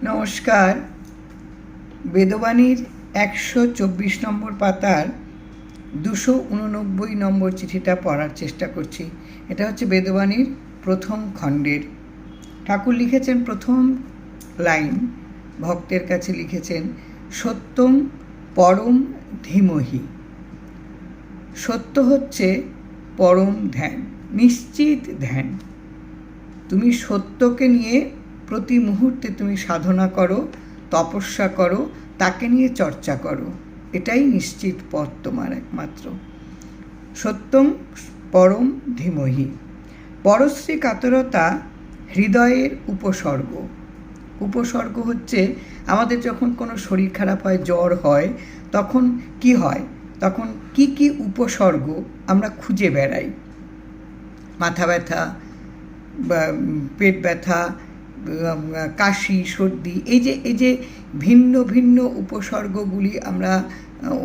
নমস্কার। বেদবাণীর 124 নম্বর পাতার 289 নম্বর চিঠিটা পড়ার চেষ্টা করছি। এটা হচ্ছে বেদবাণীর প্রথম খণ্ডের। ঠাকুর লিখেছেন প্রথম লাইন, ভক্তের কাছে লিখেছেন, সত্যং পরম ধীমহি। সত্য হচ্ছে পরম ধ্যান, নিশ্চিত ধ্যান। তুমি সত্যকে নিয়ে প্রতি মুহূর্তে তুমি সাধনা করো, তপস্যা করো, তাকে নিয়ে চর্চা করো, এটাই নিশ্চিত পথ তোমার একমাত্র। সত্যং পরম ধীমহি। পরশ্রী কাতরতা হৃদয়ের উপসর্গ। উপসর্গ হচ্ছে আমাদের যখন কোনো শরীর খারাপ হয়, জ্বর হয়, তখন কি হয়? তখন কি কি উপসর্গ আমরা খুঁজে বেড়াই? মাথা ব্যথা, পেট ব্যথা, কাশি, সর্দি, এই যে ভিন্ন ভিন্ন উপসর্গগুলি আমরা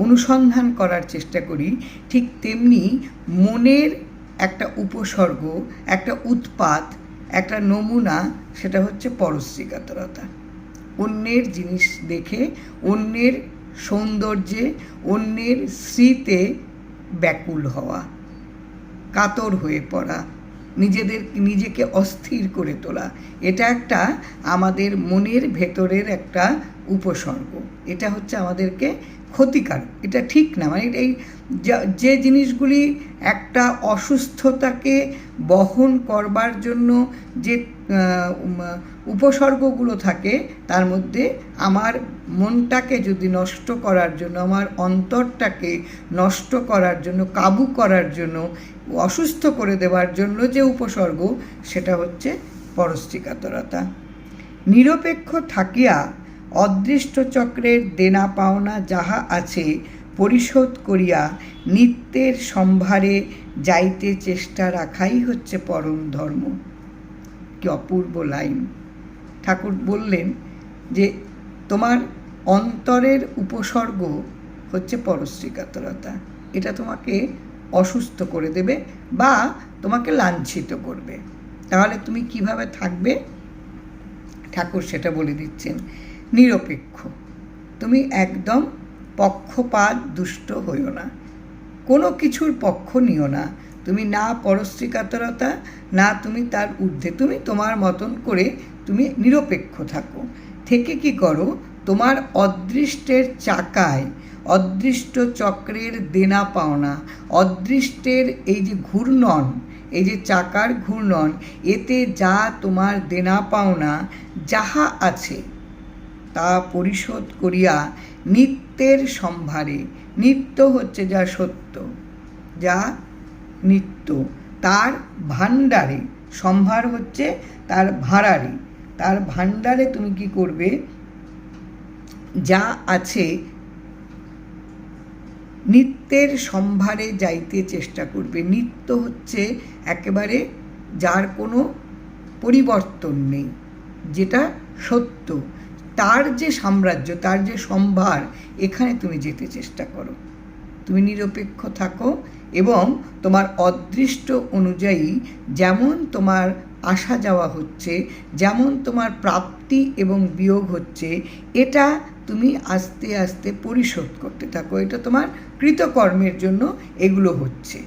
অনুসন্ধান করার চেষ্টা করি। ঠিক তেমনি মনের একটা উপসর্গ, একটা উৎপাত, একটা নমুনা, সেটা হচ্ছে পরশ্রী কাতরতা। অন্যের জিনিস দেখে, অন্যের সৌন্দর্যে, অন্যের স্মৃতিতে ব্যাকুল হওয়া, কাতর হয়ে পড়া, নিজেকে অস্থির করে তোলা, এটা একটা আমাদের মনের ভেতরের একটা উপসর্গ। এটা হচ্ছে আমাদেরকে ক্ষতিকারক, এটা ঠিক না। মানে এই যে জিনিসগুলি একটা অসুস্থতাকে বহন করবার জন্য যে উপসর্গগুলো থাকে, তার মধ্যে আমার মনটাকে যদি নষ্ট করার জন্য, আমার অন্তরটাকে নষ্ট করার জন্য, কাবু করার জন্য, অসুস্থ করে দেওয়ার জন্য যে উপসর্গ, সেটা হচ্ছে পরশ্রী কাতরতা। নিরপেক্ষ থাকিয়া অদৃষ্ট চক্রের দেনা পাওনা যাহা আছে পরিশোধ করিয়া নিত্যের সম্ভারে যাইতে চেষ্টা রাখাই হচ্ছে পরম ধর্ম। কি অপূর্ব লাইন! ঠাকুর বললেন যে তোমার অন্তরের উপসর্গ হচ্ছে পরশ্রী কাতরতা। এটা তোমাকে অসুস্থ করে দেবে বা তোমাকে লাঞ্ছিত করবে। তাহলে তুমি কিভাবে থাকবে? ঠাকুর সেটা বলে দিচ্ছেন। নিরপেক্ষ, তুমি একদম পক্ষপাত দুষ্ট হইও না, কোনো কিছুর পক্ষ নিও না। তুমি না পরশ্রী কাতরতা, না তুমি তার ঊর্ধ্বে, তুমি তোমার মতন করে তুমি নিরপেক্ষ থাকো। থেকে কি করো? তোমার অদৃষ্টের চাকায়, অদৃষ্ট চক্রের দেনা পাওনা, অদৃষ্টের এই যে ঘূর্ণন, এই যে চাকার ঘূর্ণন, এতে যা তোমার দেনা পাওনা যাহা আছে তা পরিশোধ করিয়া নিত্যের সম্ভারে, নিত্য হচ্ছে যা সত্য, যা নিত্য, তার ভাণ্ডারে, সম্ভার হচ্ছে তার ভাড়ারে, তার ভাণ্ডারে তুমি কি করবে? যা আছে নিত্যের সম্ভারে যাইতে চেষ্টা করবে। নিত্য হচ্ছে একেবারে যার কোনো পরিবর্তন নেই, যেটা সত্য, তার যে সাম্রাজ্য, তার যে সম্ভার, এখানে তুমি যেতে চেষ্টা করো। তুমি নিরপেক্ষ থাকো এবং তোমার অদৃষ্ট অনুযায়ী যেমন তোমার আসা যাওয়া হচ্ছে, যেমন তোমার প্রাপ্তি এবং বিয়োগ হচ্ছে, এটা তুমি আস্তে আস্তে পরিশোধ করতে থাকো। এটা তোমার কৃতকর্মের জন্য এগুলো হচ্ছে,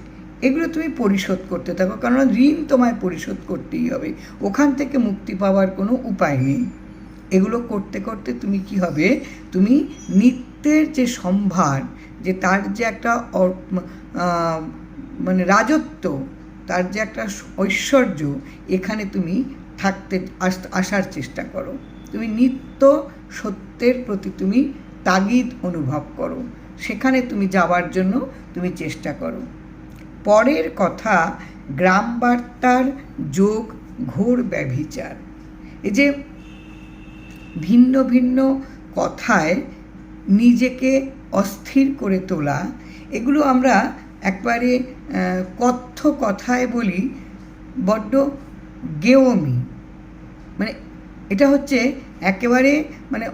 এগুলো তুমি পরিশোধ করতে থাকো, কারণ ঋণ তোমায় পরিশোধ করতেই হবে, ওখান থেকে মুক্তি পাওয়ার কোনো উপায় নেই। এগুলো করতে করতে তুমি কি হবে? তুমি নিত্যের যে সম্ভার, যে তার যে একটা মানে রাজত্ব, তার যে একটা ঐশ্বর্য, এখানে তুমি থাকতে আসার চেষ্টা করো। তুমি নিত্য সত্যের প্রতি তুমি তাগিদ অনুভব করো, সেখানে তুমি যাওয়ার জন্য তুমি চেষ্টা করো। পরের কথা গ্রাম বার্তার যোগ ঘোর ব্যভিচার। এই যে ভিন্ন ভিন্ন কথায় নিজেকে অস্থির করে তোলা, এগুলো আমরা একবারে কথ্য কথায় বলি বড্ড গেয়মি। মানে এটা হচ্ছে একেবারে মানে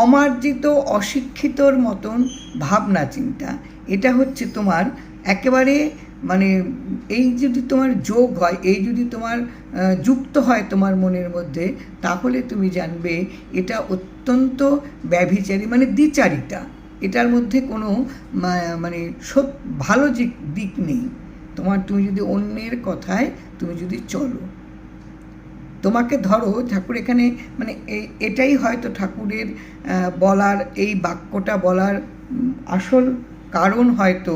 অমার্জিত, অশিক্ষিতর মতন ভাবনা চিন্তা। এটা হচ্ছে তোমার একেবারে মানে এই যদি তোমার যোগ হয়, এই যদি তোমার যুক্ত হয় তোমার মনের মধ্যে, তাহলে তুমি জানবে এটা অত্যন্ত ব্যভিচারী, মানে দ্বিচারিতা। এটার মধ্যে কোনো মানে ভালো দিক নেই। তুমি যদি অন্যের কথায় তুমি যদি চলো, তোমাকে ধরো ঠাকুর এখানে মানে এটাই হয়তো ঠাকুরের বলার, এই বাক্যটা বলার আসল কারণ হয়তো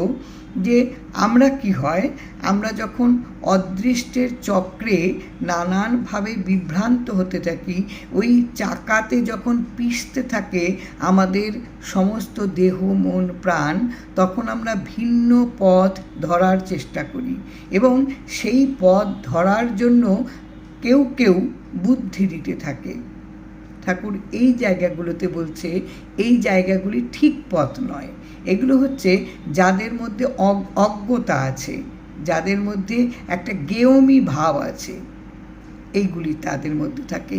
যে আমরা কি হয়, আমরা যখন অদৃষ্টের চক্রে নানানভাবে বিভ্রান্ত হতে থাকি, ওই চাকাতে যখন পিষতে থাকে আমাদের সমস্ত দেহ মন প্রাণ, তখন আমরা ভিন্ন পথ ধরার চেষ্টা করি এবং সেই পথ ধরার জন্য কেউ কেউ বুদ্ধি দিতে থাকে। ঠাকুর এই জায়গাগুলোতে বলছে এই জায়গাগুলি ঠিক পথ নয়। এগুলো হচ্ছে যাদের মধ্যে অজ্ঞতা আছে, যাদের মধ্যে একটা গেয়মি ভাব আছে, এইগুলি তাদের মধ্যে থাকে।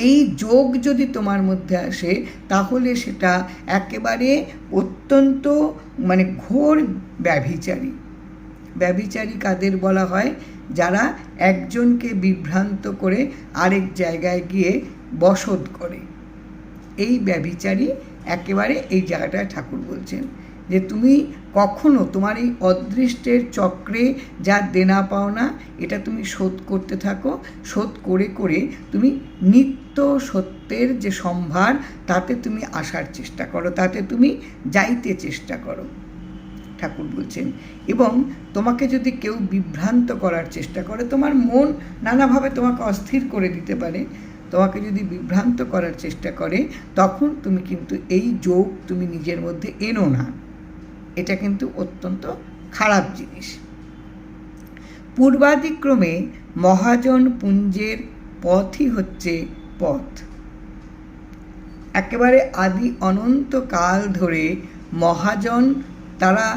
এই যোগ যদি তোমার মধ্যে আসে তাহলে সেটা একেবারে অত্যন্ত মানে ঘোর ব্যভিচারী। ব্যভিচারী কাদের বলা হয়? যারা একজনকে বিভ্রান্ত করে আরেক জায়গায় গিয়ে বসত করে, এই ব্যভিচারী একেবারে এই জায়গাটায় ঠাকুর বলছেন যে তুমি কখনো তোমার এই অদৃষ্টের চক্রে যা দেনা পাওনা এটা তুমি শোধ করতে থাকো, শোধ করে করে তুমি নিত্য সত্যের যে সম্ভার তাতে তুমি আসার চেষ্টা করো, তাতে তুমি যাইতে চেষ্টা করো, ঠাকুর বলছেন। এবং তোমাকে যদি কেউ বিভ্রান্ত করার চেষ্টা করে, তোমার মন নানাভাবে তোমাকে অস্থির করে দিতে পারে, তোমাকে যদি বিভ্রান্ত করার চেষ্টা করে তখন তুমি কিন্তু এই যোগ তুমি নিজের মধ্যে এনো না। এটা কিন্তু অত্যন্ত খারাপ জিনিস। পূর্বাদিক্রমে মহাজন পুঞ্জের পথই হচ্ছে পথ। একেবারে আদি অনন্ত কাল ধরে মহাজন, তারা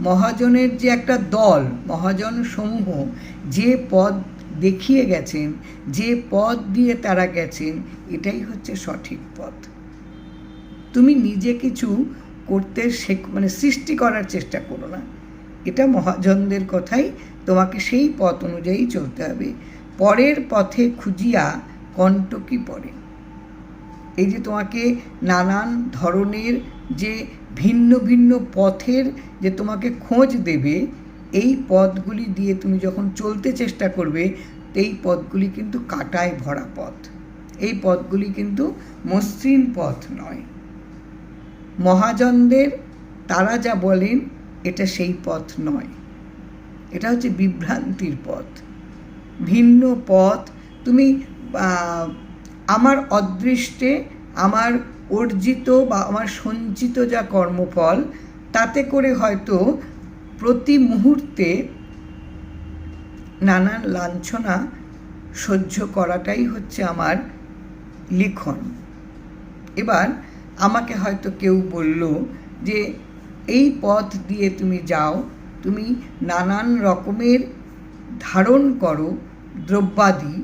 মহাজনের যে একটা দল, মহাজন সমূহ যে পথ দেখিয়ে গেছেন, যে পথ দিয়ে তারা গেছেন, এটাই হচ্ছে সঠিক পথ। তুমি নিজে কিছু করতে মানে সৃষ্টি করার চেষ্টা করো না, এটা মহাজনদের কথাই, তোমাকে সেই পথ অনুযায়ী চলতে হবে। পরের পথে খুঁজিয়া কণ্টকি পড়ে। এই যে তোমাকে নানান ধরনের যে ভিন্ন ভিন্ন পথের যে তোমাকে খোঁজ দেবে, এই পথগুলি দিয়ে তুমি যখন চলতে চেষ্টা করবে, এই পথগুলি কিন্তু কাঁটায় ভরা পথ, এই পথগুলি কিন্তু মসৃণ পথ নয়। মহাজনদের তারা যা বলেন এটা সেই পথ নয়, এটা হচ্ছে বিভ্রান্তির পথ, ভিন্ন পথ। তুমি আমার অদৃষ্টে আমার অর্জিত বা আমার সঞ্চিত যা কর্মফল, তাতে করে হয়তো প্রতি মুহূর্তে নানান লাঞ্ছনা সহ্য করাটাই হচ্ছে আমার লিখন। এবার আমাকে হয়তো কেউ বলল যে এই পথ দিয়ে তুমি যাও, তুমি নানান রকমের ধারণ করো দ্রব্যাদি,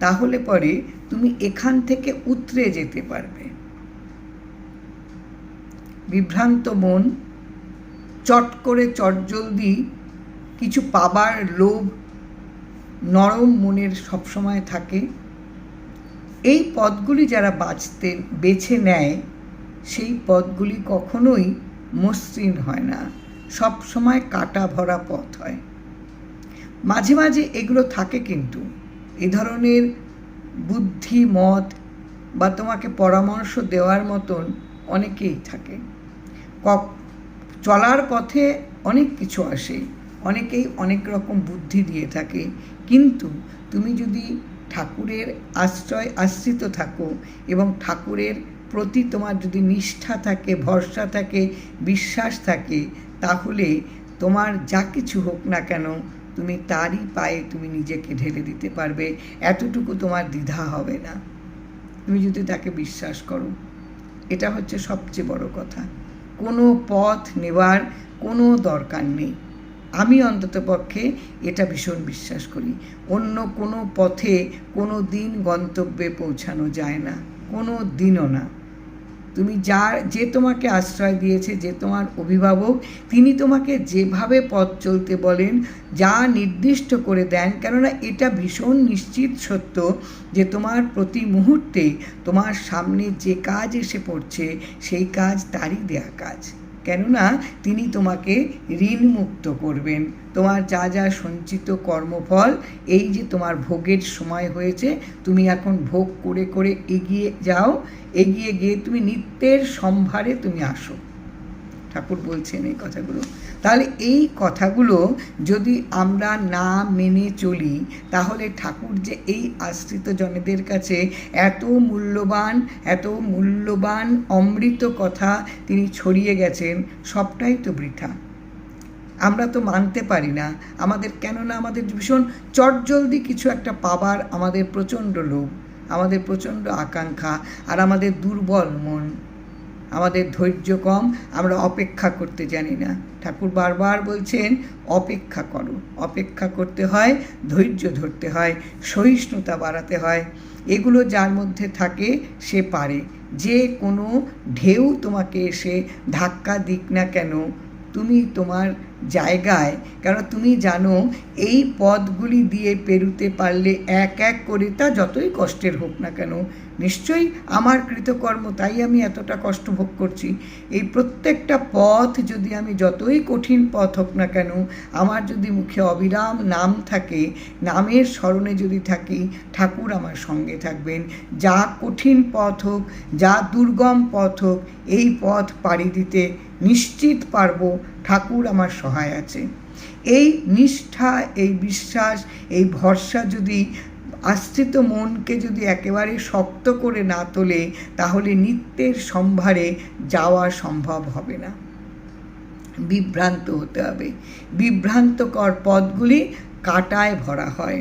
তাহলে পরে তুমি এখান থেকে উতরে যেতে পারবে। বিভ্রান্ত মন, চট করে চটজলদি কিছু পাবার লোভ নরম মনের সবসময় থাকে। এই পথগুলি যারা বেছে নেয়, সেই পথগুলি কখনোই মসৃণ হয় না, সব সময় কাটা ভরা পথ হয়। মাঝে মাঝে এগুলো থাকে, কিন্তু এই ধরনের বুদ্ধি মত বা তোমাকে পরামর্শ দেওয়ার মতন অনেকেই থাকে। চলার পথে অনেক কিছু আসে, অনেকেই অনেক রকম বুদ্ধি দিয়ে থাকে, কিন্তু তুমি যদি ঠাকুরের আশ্রিত থাকো এবং ঠাকুরের প্রতি তোমার যদি নিষ্ঠা থাকে, ভরসা থাকে, বিশ্বাস থাকে, তাহলে তোমার যা কিছু হোক না কেন তুমি তারই পায়ে তুমি নিজেকে ঢেলে দিতে পারবে, এতটুকু তোমার দ্বিধা হবে না, তুমি যদি তাকে বিশ্বাস করো। এটা হচ্ছে সবচেয়ে বড় কথা। কোনো পথ নেওয়ার কোনো দরকার নেই। আমি অন্তত পক্ষে এটা ভীষণ বিশ্বাস করি। অন্য কোনো পথে কোনো দিন গন্তব্যে পৌঁছানো যায় না, কোনো দিনও না। তুমি যে তোমাকে আশ্রয় দিয়েছে, যে তোমার অভিভাবক, তিনি তোমাকে যেভাবে পথ চলতে বলেন, যা নির্দিষ্ট করে দেন, কেননা এটা ভীষণ নিশ্চিত সত্য যে তোমার প্রতি মুহূর্তে তোমার সামনে যে কাজ এসে পড়ছে সেই কাজ তারই দেয়া কাজ। কেননা তিনি তোমাকে ঋণমুক্ত করবেন। তোমার যা যা সঞ্চিত কর্মফল, এই যে তোমার ভোগের সময় হয়েছে, তুমি এখন ভোগ করে করে এগিয়ে যাও, এগিয়ে গিয়ে তুমি নিত্যের সম্ভারে তুমি আসো। ঠাকুর বলছেন এই কথাগুলো। তাহলে এই কথাগুলো যদি আমরা না মেনে চলি, তাহলে ঠাকুর যে এই আশ্রিত জনেদের কাছে এত মূল্যবান অমৃত কথা তিনি ছড়িয়ে গেছেন, সবটাই তো বৃথা। আমরা তো মানতে পারি না আমাদের, কেননা আমাদের ভীষণ চটজলদি কিছু একটা পাবার আমাদের প্রচণ্ড লোভ, আমাদের প্রচণ্ড আকাঙ্ক্ষা, আর আমাদের দুর্বল মন, আমাদের ধৈর্য কম, আমরা অপেক্ষা করতে জানি না। ঠাকুর বারবার বলছেন অপেক্ষা করো, অপেক্ষা করতে হয়, ধৈর্য ধরতে হয়, সহিষ্ণুতা বাড়াতে হয়। এগুলো যার মধ্যে থাকে সে পারে। যে কোনো ঢেউ তোমাকে এসে ধাক্কা দিক না কেন, তুমি তোমার জায়গায়, কারণ তুমি জানো এই পথগুলি দিয়ে পেরুতে পারলে এক এক করে, তা যতই কষ্টের হোক না কেন, নিশ্চয়ই আমার কৃতকর্ম, তাই আমি এতটা কষ্ট ভোগ করছি। এই প্রত্যেকটা পথ যদি আমি যতই কঠিন পথ হোক না কেন, আমার যদি মুখে অবিরাম নাম থাকে, নামের স্মরণে যদি থাকি, ঠাকুর আমার সঙ্গে থাকবেন। যা কঠিন পথ হোক, যা দুর্গম পথ হোক, এই পথ পাড়ি দিতে নিশ্চিত পারবো, ঠাকুর আমার সহায় আছে। এই নিষ্ঠা, এই বিশ্বাস, এই ভরসা যদি আশ্রিত মনকে যদি একেবারে শক্ত করে না তোলে, তাহলে নিত্যের সম্ভারে যাওয়া সম্ভব হবে না। বিভ্রান্ত হতে হবে। বিভ্রান্তকর পথগুলি কাঁটায় ভরা হয়।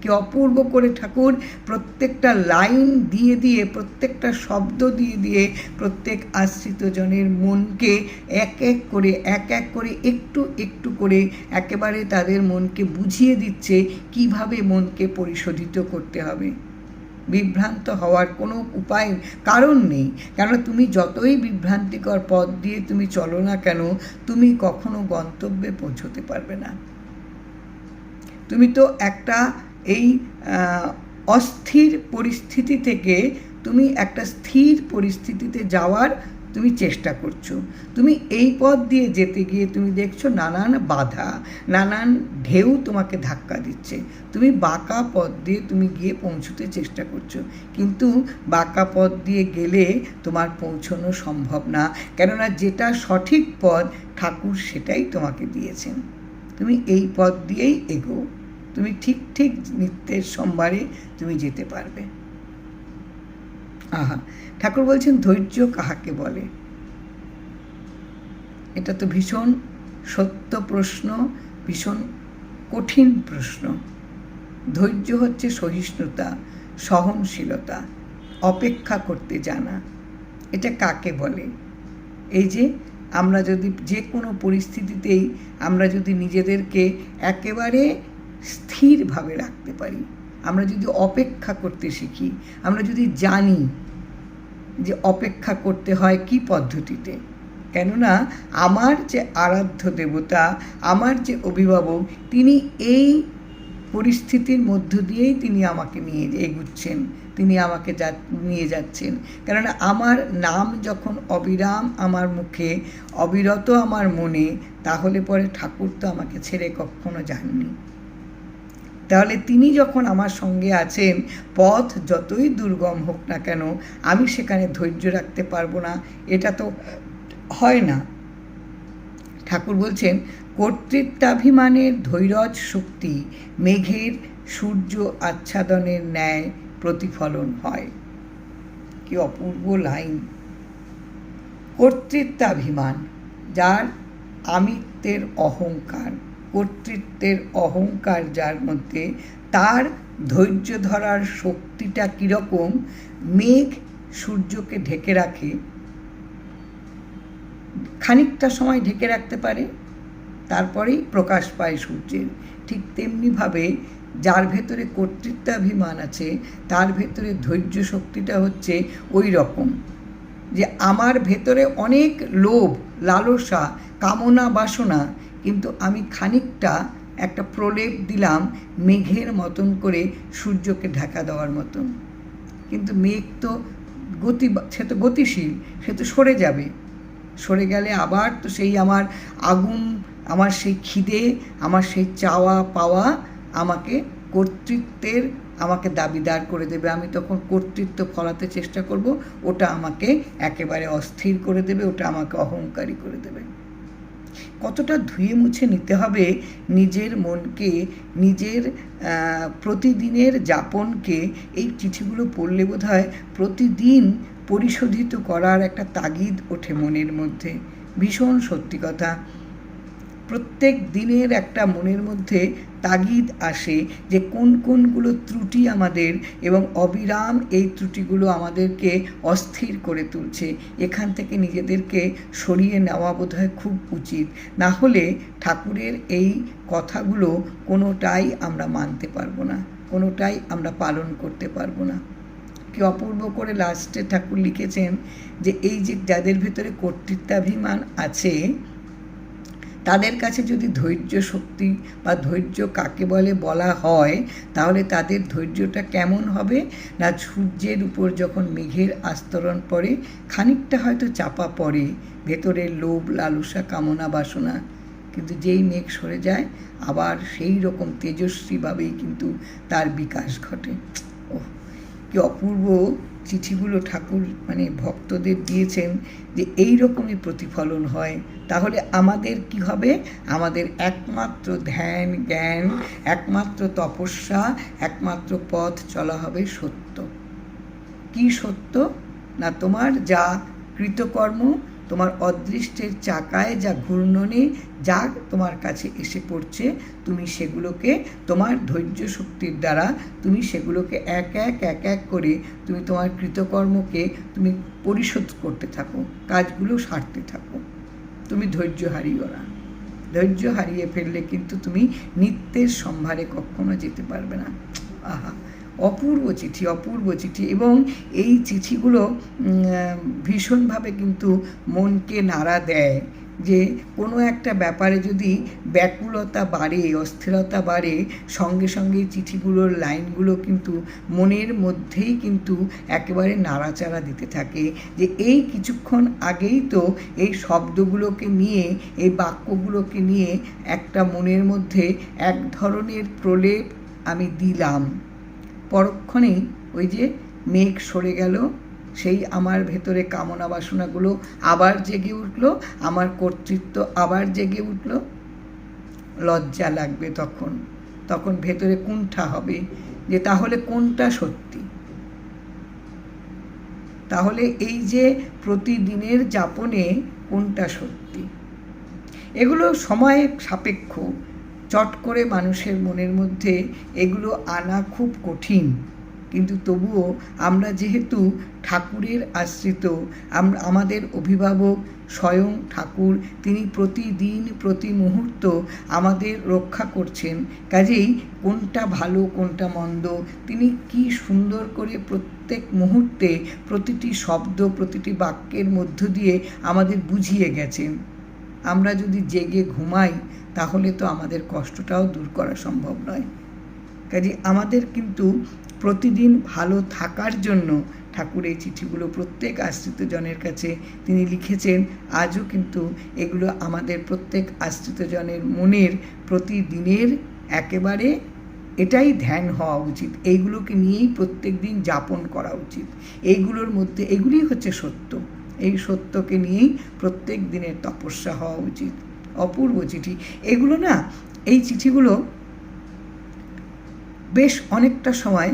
কি অপূর্ব করে ঠাকুর প্রত্যেকটা লাইন দিয়ে দিয়ে, প্রত্যেকটা শব্দ দিয়ে দিয়ে প্রত্যেক আশ্রিত জনের মনকে এক এক করে একটু একটু করে একেবারে তাদের মনকে বুঝিয়ে দিচ্ছে কিভাবে মনকে পরিশোধিত করতে হবে। বিভ্রান্ত হওয়ার কোনো উপায় কারণ নেই, কারণ তুমি যতই বিভ্রান্তিকর পথ দিয়ে তুমি চলো না কেন, তুমি কখনো গন্তব্যে পৌঁছতে পারবে না। তুমি তো একটা এই অস্থির পরিস্থিতি থেকে তুমি একটা স্থির পরিস্থিতিতে যাওয়ার তুমি চেষ্টা করছো। তুমি এই পথ দিয়ে যেতে গিয়ে তুমি দেখছো নানান বাধা, নানান ঢেউ তোমাকে ধাক্কা দিচ্ছে। তুমি বাঁকা পথ দিয়ে তুমি গিয়ে পৌঁছতে চেষ্টা করছো, কিন্তু বাঁকা পথ দিয়ে গেলে তোমার পৌঁছানো সম্ভব না, কেননা যেটা সঠিক পথ ঠাকুর সেটাই তোমাকে দিয়েছেন। তুমি এই পথ দিয়েই এগো, তুমি ঠিক ঠিক নিত্যের সম্ভারে তুমি যেতে পারবে। ঠাকুর বলছেন ধৈর্য কাহাকে বলে। এটা তো ভীষণ সত্য প্রশ্ন, ভীষণ কঠিন প্রশ্ন। ধৈর্য হচ্ছে সহিষ্ণুতা, সহনশীলতা, অপেক্ষা করতে জানা। এটা কাকে বলে? এই যে আমরা যদি যে কোনো পরিস্থিতিতেই আমরা যদি নিজেদেরকে একেবারে স্থিরভাবে রাখতে পারি, আমরা যদি অপেক্ষা করতে শিখি, আমরা যদি জানি যে অপেক্ষা করতে হয় কি পদ্ধতিতে, কেননা আমার যে আরাধ্য দেবতা, আমার যে অভিভাবক, তিনি এই পরিস্থিতির মধ্য দিয়েই তিনি আমাকে নিয়ে এগুচ্ছেন, তিনি আমাকে নিয়ে যাচ্ছেন। কেননা আমার নাম যখন অবিরাম আমার মুখে, অবিরত আমার মনে, তাহলে পরে ঠাকুর তো আমাকে ছেড়ে কখনো যাননি। তাহলে তিনি যখন আমার সঙ্গে আছেন, পথ যতই দুর্গম হোক না কেন, আমি সেখানে ধৈর্য রাখতে পারবো না, এটা তো হয় না। ঠাকুর বলছেন কর্তৃত্বাভিমানের ধৈর্য শক্তি মেঘের সূর্য আচ্ছাদনের ন্যায় প্রতিফলন হয়। কি অপূর্ব লাইন! কর্তৃত্বাভিমান, যার আমিত্বের অহংকার, কর্তৃত্বের অহংকার যার মধ্যে, তার ধৈর্য ধরার শক্তিটা কীরকম? মেঘ সূর্যকে ঢেকে রাখে, খানিকটা সময় ঢেকে রাখতে পারে, তারপরেই প্রকাশ পায় সূর্যের। ঠিক তেমনিভাবে যার ভেতরে কর্তৃত্বাভিমান আছে, তার ভেতরে ধৈর্য শক্তিটা হচ্ছে ওই রকম। যে আমার ভেতরে অনেক লোভ, লালসা, কামনা, বাসনা, কিন্তু আমি খানিকটা একটা প্রলেপ দিলাম মেঘের মতন করে সূর্যকে ঢাকা দেওয়ার মতন। কিন্তু মেঘ তো সে তো গতিশীল, সে তো সরে যাবে। সরে গেলে আবার তো সেই আমার আগুন, আমার সেই খিদে, আমার সেই চাওয়া পাওয়া আমাকে কর্তৃত্বের আমাকে দাবিদার করে দেবে। আমি তখন কর্তৃত্ব ফলাতে চেষ্টা করব, ওটা আমাকে একেবারে অস্থির করে দেবে, ওটা আমাকে অহংকারী করে দেবে। কতটা ধুয়ে মুছে নিতে হবে নিজের মনকে, নিজের প্রতিদিনের যাপনকে। এই চিঠিগুলো পড়লে বোধহয় প্রতিদিন পরিশোধিত করার একটা তাগিদ ওঠে মনের মধ্যে। ভীষণ সত্যি কথা, প্রত্যেক দিনের একটা মনের মধ্যে তাগিদ আসে যে কোন কোনগুলো ত্রুটি আমাদের, এবং অবিরাম এই ত্রুটিগুলো আমাদেরকে অস্থির করে তুলছে। এখান থেকে নিজেদেরকে সরিয়ে নেওয়া বোধহয় খুব উচিত, না হলে ঠাকুরের এই কথাগুলো কোনোটাই আমরা মানতে পারবো না, কোনোটাই আমরা পালন করতে পারবো না। কি অপূর্ব করে লাস্টে ঠাকুর লিখেছেন যে এই যে যাদের ভেতরে কর্তৃত্বাভিমান আছে, তাদের কাছে যদি ধৈর্য শক্তি বা ধৈর্য কাকে বলা হয়, তাহলে তাদের ধৈর্যটা কেমন হবে না, সূর্যের উপর যখন মেঘের আস্তরণ পড়ে খানিকটা হয়তো চাপা পড়ে ভেতরের লোভ, লালসা, কামনা, বাসনা, কিন্তু যেই মেঘ সরে যায় আবার সেই রকম তেজস্বীভাবেই কিন্তু তার বিকাশ ঘটে। ওহ, কি অপূর্ব চিঠিগুলো ঠাকুর ভক্তদের দিয়েছেন যে এই রকমই প্রতিফলন হয়। তাহলে আমাদের কি হবে? আমাদের একমাত্র ধ্যান, জ্ঞান, একমাত্র তপস্যা, একমাত্র পথ চলা হবে সত্য। কি সত্য? না তোমার যা কৃতকর্ম, তোমার অদৃষ্টের চাকায় যা ঘূর্ণনে যা তোমার কাছে এসে পড়ছে, তুমি সেগুলোকে তোমার ধৈর্য শক্তির দ্বারা তুমি সেগুলোকে এক এক করে তুমি তোমার কৃতকর্মকে তুমি পরিশোধ করতে থাকো, কাজগুলো সারতে থাকো। তুমি ধৈর্য হারিও না। ধৈর্য হারিয়ে ফেললে কিন্তু তুমি নিত্যের সম্ভারে কখনো যেতে পারবে না। আহা, অপূর্ব চিঠি, অপূর্ব চিঠি। এবং এই চিঠিগুলো ভীষণভাবে কিন্তু মনকে নাড়া দেয় যে কোনো একটা ব্যাপারে যদি ব্যাকুলতা বাড়ে, অস্থিরতা বাড়ে, সঙ্গে সঙ্গে চিঠিগুলোর লাইনগুলো কিন্তু মনের মধ্যেই কিন্তু একেবারে নাড়াচাড়া দিতে থাকে যে এই কিছুক্ষণ আগেই তো এই শব্দগুলোকে নিয়ে, এই বাক্যগুলোকে নিয়ে একটা মনের মধ্যে এক ধরনের প্রলেপ আমি দিলাম। পরক্ষণেই ওই যে মেঘ সরে গেল, সেই আমার ভেতরে কামনা বাসনাগুলো আবার জেগে উঠলো, আমার কর্তৃত্ব আবার জেগে উঠলো। লজ্জা লাগবে তখন ভেতরে কুণ্ঠা হবে যে তাহলে কোনটা সত্যি? তাহলে এই যে প্রতিদিনের যাপনে কোনটা সত্যি? এগুলো সময় সাপেক্ষ, চট করে মানুষের মনের মধ্যে এগুলো আনা খুব কঠিন। কিন্তু তবুও আমরা যেহেতু ঠাকুরের আশ্রিত, আমাদের অভিভাবক স্বয়ং ঠাকুর, তিনি প্রতিদিন প্রতি মুহূর্ত আমাদের রক্ষা করছেন। কাজেই কোনটা ভালো কোনটা মন্দ তিনি কি সুন্দর করে প্রত্যেক মুহূর্তে প্রতিটি শব্দ, প্রতিটি বাক্যের মধ্য দিয়ে আমাদের বুঝিয়ে গেছেন। আমরা যদি জেগে ঘুমাই তাহলে তো আমাদের কষ্টটাও দূর করা সম্ভব নয়। কাজে আমাদের কিন্তু প্রতিদিন ভালো থাকার জন্য ঠাকুর এই চিঠিগুলো প্রত্যেক আশ্রিতজনের কাছে তিনি লিখেছেন। আজও কিন্তু এগুলো আমাদের প্রত্যেক আশ্রিতজনের মনের প্রতিদিনের একেবারে এটাই ধ্যান হওয়া উচিত। এইগুলোকে নিয়েই প্রত্যেক দিন যাপন করা উচিত। এইগুলোর মধ্যে এগুলি হচ্ছে সত্য। এই সত্যকে নিয়েই প্রত্যেক দিনের তপস্যা হওয়া উচিত। অপূর্ব চিঠি এগুলো না। এই চিঠিগুলো বেশ অনেকটা সময়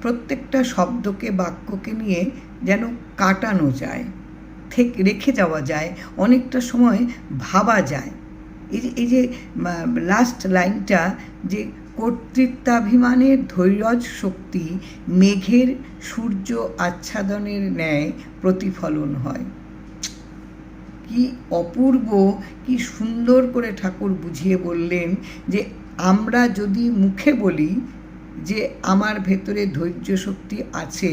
প্রত্যেকটা শব্দকে, বাক্যকে নিয়ে যেন কাটানো যায়, রেখে যাওয়া যায়, অনেকটা সময় ভাবা যায়। এই যে লাস্ট লাইনটা, যে কর্তৃত্বাভিমানের ধৈর্য শক্তি মেঘের সূর্য আচ্ছাদনের ন্যায় প্রতিফলন হয়। কি অপূর্ব, কি সুন্দর করে ঠাকুর বুঝিয়ে বললেন যে আমরা যদি মুখে বলি যে আমার ভেতরে ধৈর্য শক্তি আছে,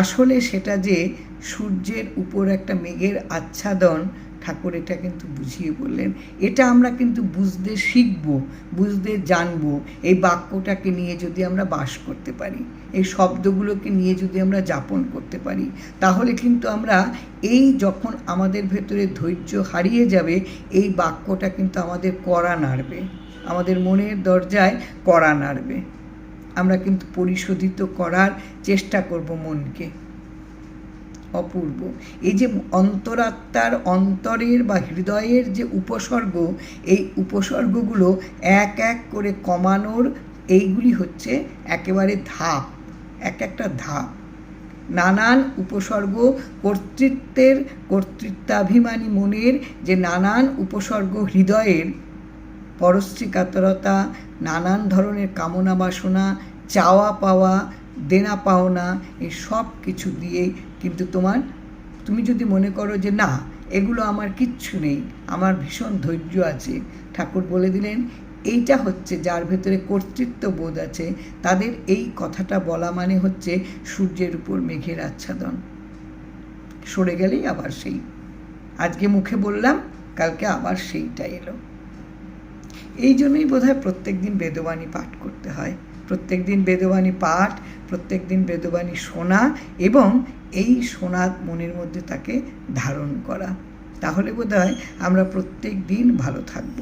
আসলে সেটা যে সূর্যের উপর একটা মেঘের আচ্ছাদন, ঠাকুর এটা কিন্তু বুঝিয়ে বললেন। এটা আমরা কিন্তু বুঝতে শিখব, বুঝতে জানব। এই বাক্যটাকে নিয়ে যদি আমরা বাস করতে পারি, এই শব্দগুলোকে নিয়ে যদি আমরা যাপন করতে পারি, তাহলে কিন্তু আমরা এই যখন আমাদের ভেতরে ধৈর্য হারিয়ে যাবে, এই বাক্যটা কিন্তু আমাদের কড়া নাড়বে, আমাদের মনের দরজায় কড়া নাড়বে। আমরা কিন্তু পরিশোধিত করার চেষ্টা করব মনকে। অপূর্ব। এই যে অন্তরাত্মার, অন্তরের বা হৃদয়ের যে উপসর্গ, এই উপসর্গগুলো এক এক করে কমানোর এইগুলি হচ্ছে একেবারে ধাপ, এক একটা ধাপ। নানান উপসর্গ, কর্তৃত্বাভিমানী মনের যে নানান উপসর্গ, হৃদয়ের পরশ্রী কাতরতা, নানান ধরনের কামনা বাসনা, চাওয়া পাওয়া, দেনা পাওনা, এই সব কিছু দিয়ে কিন্তু তুমি যদি মনে করো যে না, এগুলো আমার কিচ্ছু নেই, আমার ভীষণ ধৈর্য আছে, ঠাকুর বলে দিলেন এইটা হচ্ছে যার ভেতরে কর্তৃত্ব বোধ আছে, তাদের এই কথাটা বলা মানে হচ্ছে সূর্যের উপর মেঘের আচ্ছাদন। সরে গেলেই আবার সেই, আজকে মুখে বললাম, কালকে আবার সেইটা এলো। এই জন্যই বোধহয় প্রত্যেক দিন বেদবাণী পাঠ করতে হয়, প্রত্যেক দিন বেদবাণী পাঠ, প্রত্যেক দিন বেদবাণী শোনা, এবং এই শোনা মনের মধ্যে তাকে ধারণ করা। তাহলে বোধহয় আমরা প্রত্যেক দিন ভালো থাকব।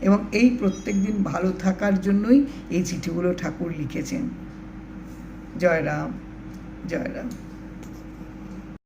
এবং এই প্রত্যেক দিন ভালো থাকার জন্যই এই চিঠিগুলো ঠাকুর লিখেছেন। জয় রাম, জয় রাম।